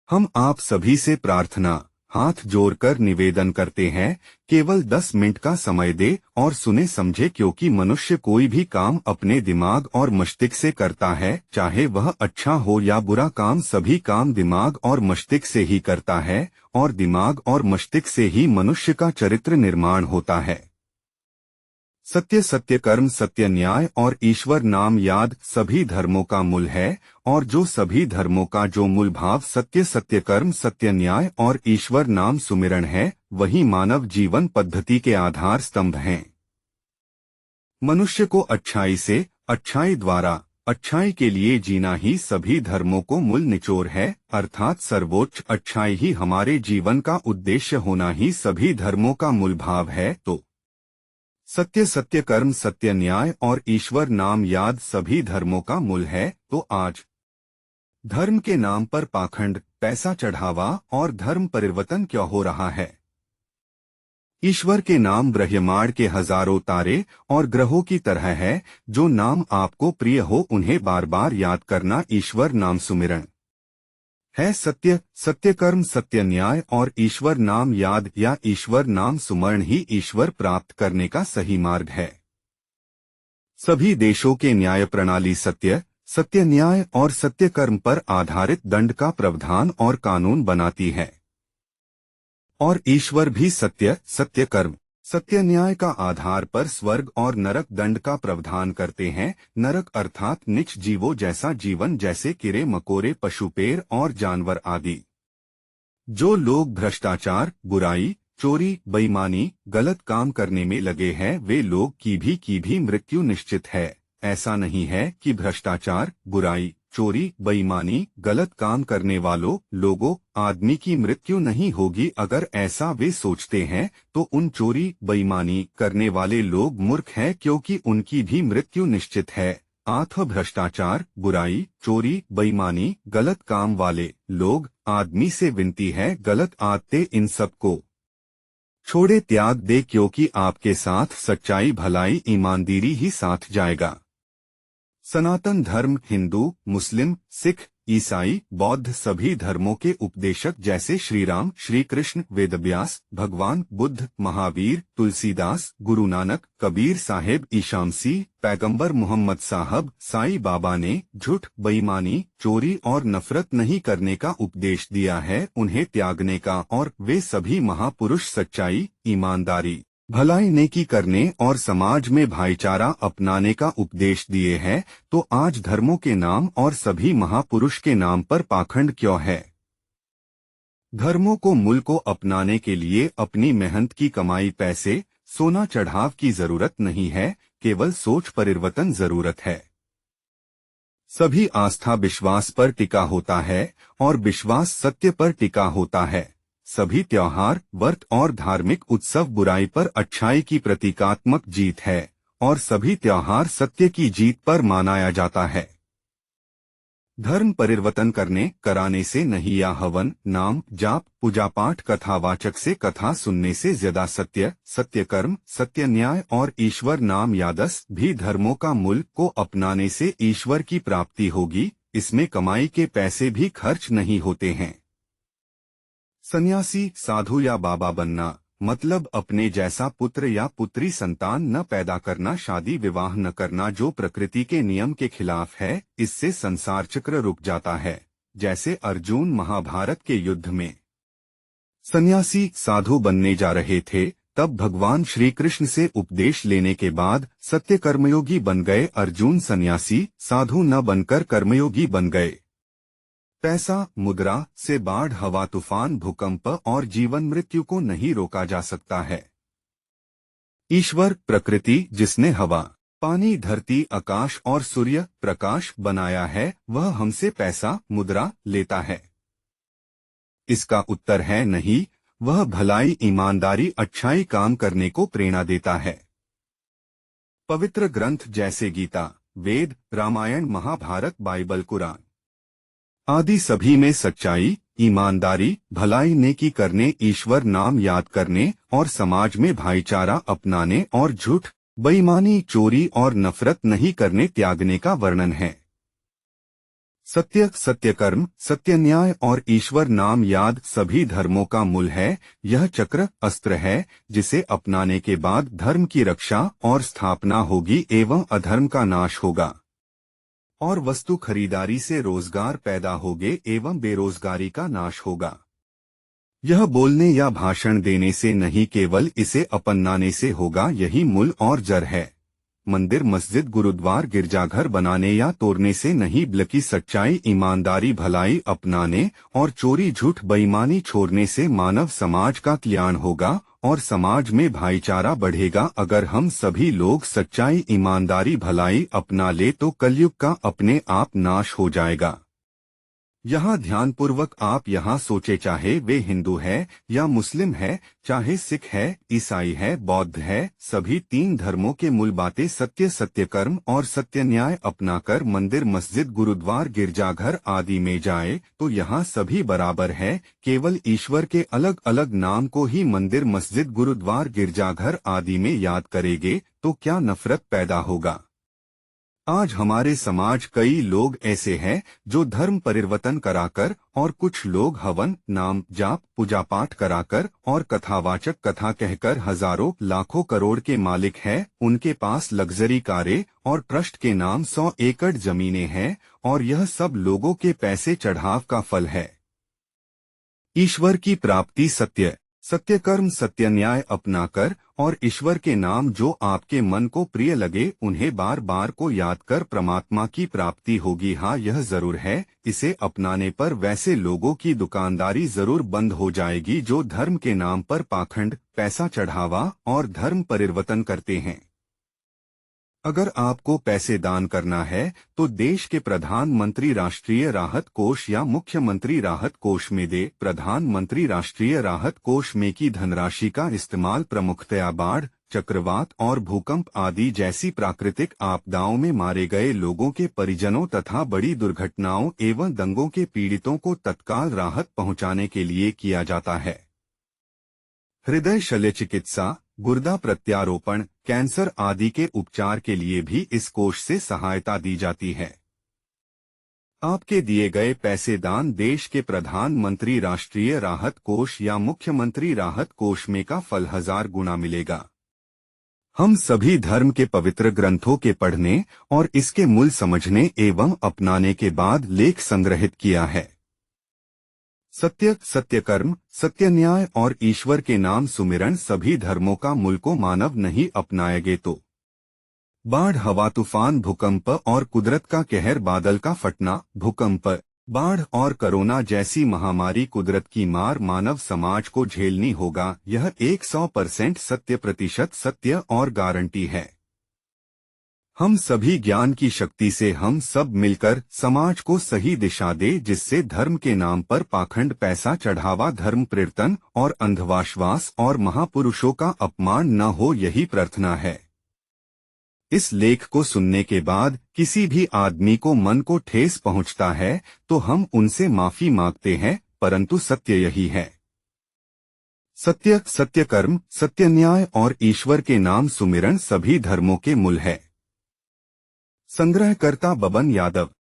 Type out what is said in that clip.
हम आप सभी से प्रार्थना हाथ जोड़कर निवेदन करते हैं, केवल 10 मिनट का समय दे और सुने समझे, क्योंकि मनुष्य कोई भी काम अपने दिमाग और मस्तिष्क से करता है, चाहे वह अच्छा हो या बुरा काम। सभी काम दिमाग और मस्तिष्क से ही करता है और दिमाग और मस्तिष्क से ही मनुष्य का चरित्र निर्माण होता है। सत्य, सत्य कर्म, सत्य न्याय और ईश्वर नाम याद सभी धर्मों का मूल है, और जो सभी धर्मों का जो मूल भाव सत्य, सत्य कर्म, सत्य न्याय और ईश्वर नाम सुमिरन है, वही मानव जीवन पद्धति के आधार स्तंभ हैं। मनुष्य को अच्छाई से, अच्छाई द्वारा, अच्छाई के लिए जीना ही सभी धर्मों को मूल निचोड़ है, अर्थात सर्वोच्च अच्छाई ही हमारे जीवन का उद्देश्य होना ही सभी धर्मों का मूल भाव है। तो सत्य, सत्य कर्म, सत्य न्याय और ईश्वर नाम याद सभी धर्मों का मूल है। तो आज धर्म के नाम पर पाखंड, पैसा चढ़ावा और धर्म परिवर्तन क्यों हो रहा है? ईश्वर के नाम ब्रह्मांड के हजारों तारे और ग्रहों की तरह है। जो नाम आपको प्रिय हो उन्हें बार बार याद करना ईश्वर नाम सुमिरन है। सत्य, सत्य कर्म, सत्य न्याय और ईश्वर नाम याद या ईश्वर नाम सुमरण ही ईश्वर प्राप्त करने का सही मार्ग है। सभी देशों के न्याय प्रणाली सत्य, सत्य न्याय और सत्य कर्म पर आधारित दंड का प्रावधान और कानून बनाती है, और ईश्वर भी सत्य, सत्य कर्म, सत्य न्याय का आधार पर स्वर्ग और नरक दंड का प्रावधान करते हैं। नरक अर्थात नीच जीवों जैसा जीवन, जैसे कीड़े मकोड़े, पशु, पेड़ और जानवर आदि। जो लोग भ्रष्टाचार, बुराई, चोरी, बेईमानी, गलत काम करने में लगे हैं, वे लोग की भी मृत्यु निश्चित है। ऐसा नहीं है कि भ्रष्टाचार, बुराई, चोरी, बेईमानी, गलत काम करने वालों लोगों आदमी की मृत्यु नहीं होगी। अगर ऐसा वे सोचते हैं तो उन चोरी बेईमानी करने वाले लोग मूर्ख हैं, क्योंकि उनकी भी मृत्यु निश्चित है। अतः भ्रष्टाचार, बुराई, चोरी, बेईमानी, गलत काम वाले लोग आदमी से विनती है, गलत आदतें इन सब को छोड़े, त्याग दे, क्योंकि आपके साथ सच्चाई, भलाई, ईमानदारी ही साथ जाएगा। सनातन धर्म हिंदू, मुस्लिम, सिख, ईसाई, बौद्ध सभी धर्मों के उपदेशक जैसे श्री राम, श्री कृष्ण, वेदव्यास, भगवान बुद्ध, महावीर, तुलसीदास, गुरु नानक, कबीर साहेब, ईसा मसीह, पैगंबर मोहम्मद साहब, साईं बाबा ने झूठ, बेईमानी, चोरी और नफरत नहीं करने का उपदेश दिया है, उन्हें त्यागने का, और वे सभी महापुरुष सच्चाई, ईमानदारी, भलाई, नेकी करने और समाज में भाईचारा अपनाने का उपदेश दिए हैं। तो आज धर्मों के नाम और सभी महापुरुष के नाम पर पाखंड क्यों है? धर्मों को मूल को अपनाने के लिए अपनी मेहनत की कमाई, पैसे, सोना चढ़ाव की जरूरत नहीं है, केवल सोच परिवर्तन जरूरत है। सभी आस्था विश्वास पर टिका होता है और विश्वास सत्य पर टिका होता है। सभी त्योहार, व्रत और धार्मिक उत्सव बुराई पर अच्छाई की प्रतीकात्मक जीत है, और सभी त्योहार सत्य की जीत पर मनाया जाता है। धर्म परिवर्तन कराने से नहीं, या हवन, नाम, जाप, पूजा पाठ, कथावाचक से कथा सुनने से ज्यादा सत्य, सत्य कर्म, सत्य न्याय और ईश्वर नाम यादस भी धर्मों का मूल को अपनाने से ईश्वर की प्राप्ति होगी। इसमें कमाई के पैसे भी खर्च नहीं होते हैं। सन्यासी, साधु या बाबा बनना मतलब अपने जैसा पुत्र या पुत्री संतान न पैदा करना, शादी विवाह न करना, जो प्रकृति के नियम के खिलाफ है। इससे संसार चक्र रुक जाता है। जैसे अर्जुन महाभारत के युद्ध में सन्यासी साधु बनने जा रहे थे, तब भगवान श्री कृष्ण से उपदेश लेने के बाद सत्य कर्मयोगी बन गए। अर्जुन सन्यासी साधु न बनकर कर्मयोगी बन गए। पैसा, मुद्रा से बाढ़, हवा, तूफान, भूकंप और जीवन मृत्यु को नहीं रोका जा सकता है। ईश्वर प्रकृति जिसने हवा, पानी, धरती, आकाश और सूर्य प्रकाश बनाया है, वह हमसे पैसा, मुद्रा लेता है। इसका उत्तर है नहीं। वह भलाई, ईमानदारी, अच्छाई काम करने को प्रेरणा देता है। पवित्र ग्रंथ जैसे गीता, वेद, रामायण, महाभारत, बाइबल, कुरान आदि सभी में सच्चाई, ईमानदारी, भलाई, नेकी करने, ईश्वर नाम याद करने और समाज में भाईचारा अपनाने और झूठ, बेईमानी, चोरी और नफरत नहीं करने, त्यागने का वर्णन है। सत्य, सत्यकर्म, सत्य न्याय और ईश्वर नाम याद सभी धर्मों का मूल है। यह चक्र अस्त्र है जिसे अपनाने के बाद धर्म की रक्षा और स्थापना होगी एवं अधर्म का नाश होगा और वस्तु खरीदारी से रोजगार पैदा होगे एवं बेरोजगारी का नाश होगा। यह बोलने या भाषण देने से नहीं, केवल इसे अपनाने से होगा। यही मूल और जड़ है। मंदिर, मस्जिद, गुरुद्वार, गिरजाघर बनाने या तोड़ने से नहीं, बल्कि सच्चाई, ईमानदारी, भलाई अपनाने और चोरी, झूठ, बेईमानी छोड़ने से मानव समाज का कल्याण होगा और समाज में भाईचारा बढ़ेगा। अगर हम सभी लोग सच्चाई, ईमानदारी, भलाई अपना ले तो कलयुग का अपने आप नाश हो जाएगा। यहाँ ध्यानपूर्वक आप यहाँ सोचे, चाहे वे हिंदू है या मुस्लिम है, चाहे सिख है, ईसाई है, बौद्ध है, सभी तीन धर्मों के मूल बातें सत्य, सत्यकर्म और सत्य न्याय अपनाकर मंदिर, मस्जिद, गुरुद्वार, गिरजाघर आदि में जाए तो यहाँ सभी बराबर है। केवल ईश्वर के अलग अलग नाम को ही मंदिर, मस्जिद, गुरुद्वार, गिरजाघर आदि में याद करेंगे तो क्या नफरत पैदा होगा। आज हमारे समाज कई लोग ऐसे हैं जो धर्म परिवर्तन कराकर और कुछ लोग हवन, नाम, जाप, पूजा पाठ कराकर और कथावाचक कथा कहकर हजारों, लाखों, करोड़ के मालिक हैं। उनके पास लग्जरी कारें और ट्रस्ट के नाम 100 एकड़ जमीनें हैं और यह सब लोगों के पैसे चढ़ाव का फल है। ईश्वर की प्राप्ति सत्य, सत्यकर्म, सत्य न्याय अपनाकर और ईश्वर के नाम जो आपके मन को प्रिय लगे उन्हें बार बार को याद कर परमात्मा की प्राप्ति होगी। हाँ, यह जरूर है, इसे अपनाने पर वैसे लोगों की दुकानदारी जरूर बंद हो जाएगी जो धर्म के नाम पर पाखंड, पैसा चढ़ावा और धर्म परिवर्तन करते हैं। अगर आपको पैसे दान करना है तो देश के प्रधानमंत्री राष्ट्रीय राहत कोष या मुख्यमंत्री राहत कोष में दे। प्रधानमंत्री राष्ट्रीय राहत कोष में की धनराशि का इस्तेमाल प्रमुखतया बाढ़, चक्रवात और भूकंप आदि जैसी प्राकृतिक आपदाओं में मारे गए लोगों के परिजनों तथा बड़ी दुर्घटनाओं एवं दंगों के पीड़ितों को तत्काल राहत पहुंचाने के लिए किया जाता है। हृदय शल्य चिकित्सा, गुर्दा प्रत्यारोपण, कैंसर आदि के उपचार के लिए भी इस कोष से सहायता दी जाती है। आपके दिए गए पैसे दान देश के प्रधानमंत्री राष्ट्रीय राहत कोष या मुख्यमंत्री राहत कोष में का फल 1000 गुना मिलेगा। हम सभी धर्म के पवित्र ग्रंथों के पढ़ने और इसके मूल समझने एवं अपनाने के बाद लेख संग्रहित किया है। सत्य, सत्यकर्म, सत्य न्याय और ईश्वर के नाम सुमिरन सभी धर्मों का मूल को मानव नहीं अपनाएंगे तो बाढ़, हवा तूफान, भूकंप और कुदरत का कहर, बादल का फटना, भूकंप, बाढ़ और कोरोना जैसी महामारी, कुदरत की मार मानव समाज को झेलनी होगा। यह 100% सत्य और गारंटी है। हम सभी ज्ञान की शक्ति से हम सब मिलकर समाज को सही दिशा दे, जिससे धर्म के नाम पर पाखंड, पैसा चढ़ावा, धर्म परिवर्तन और अंधविश्वास और महापुरुषों का अपमान न हो, यही प्रार्थना है। इस लेख को सुनने के बाद किसी भी आदमी को मन को ठेस पहुंचता है तो हम उनसे माफी मांगते हैं, परंतु सत्य यही है। सत्य, सत्यकर्म, सत्य न्याय और ईश्वर के नाम सुमिरन सभी धर्मों के मूल है। संग्रहकर्ता बबन यादव।